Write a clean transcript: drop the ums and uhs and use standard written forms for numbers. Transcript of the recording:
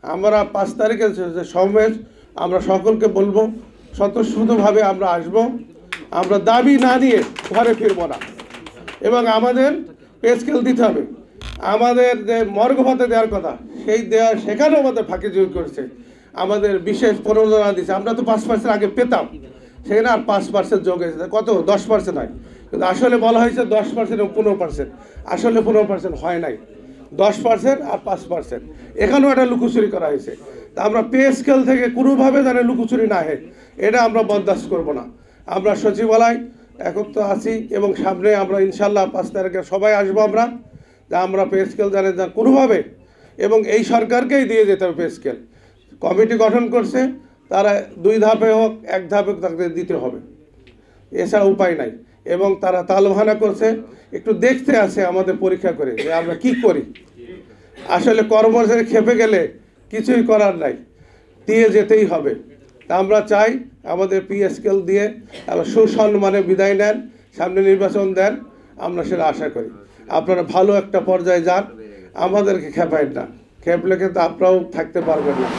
আমরা 5 তারিখে যে সমাবেশ আমরা সকলকে বলবো স্বতঃস্ফূর্তভাবে আমরা আসব, আমরা দাবি না নিয়ে ঘরে ফিরব না এবং আমাদের পে স্কেল দিতে হবে। আমাদের যে মর্গ ভাতা দেওয়ার কথা সেই সেখানেও আমাদের ফাঁকিজুই করেছে, আমাদের বিশেষ প্রণোদনা দিচ্ছে। আমরা তো 5% আগে পেতাম, সেখানে আর 5% যোগ হয়েছে, কত 10% হয়, কিন্তু আসলে বলা হয়েছে 10% এবং 15%, আসলে 15% হয় নাই, 10% আর 5%। এখানেও একটা লুকোচুরি করা হয়েছে। তা আমরা পে স্কেল থেকে কোনোভাবে যেন লুকোচুরি না হয়, এটা আমরা বরদাস্ত করব না। আমরা সচিবালয় একত্র আছি এবং সামনে আমরা ইনশাল্লাহ 5 তারিখে সবাই আসবো। আমরা পে স্কেল জানে কোনোভাবে, এবং এই সরকারকেই দিয়ে যেতে হবে পে স্কেল। কমিটি গঠন করছে, তারা 2 ধাপে হোক 1 ধাপে তাদের দিতে হবে, এছাড়া উপায় নাই। এবং তারা তালবাহানা করছে, একটু দেখতে আসে আমাদের পরীক্ষা করে যে আমরা কি করি। আসলে কর্মচারী খেপে গেলে কিছুই করার নাই, দিয়ে যেতেই হবে। তা আমরা চাই আমাদের পে স্কেল দিয়ে আবার সুসম্মানে বিদায় নেন, সামনে নির্বাচন দেন, আমরা সেটা আশা করি। আপনারা ভালো একটা পর্যায়ে যান, আমাদেরকে খেপায়েন না, খেপলে কিন্তু আপনারাও থাকতে পারবেন না।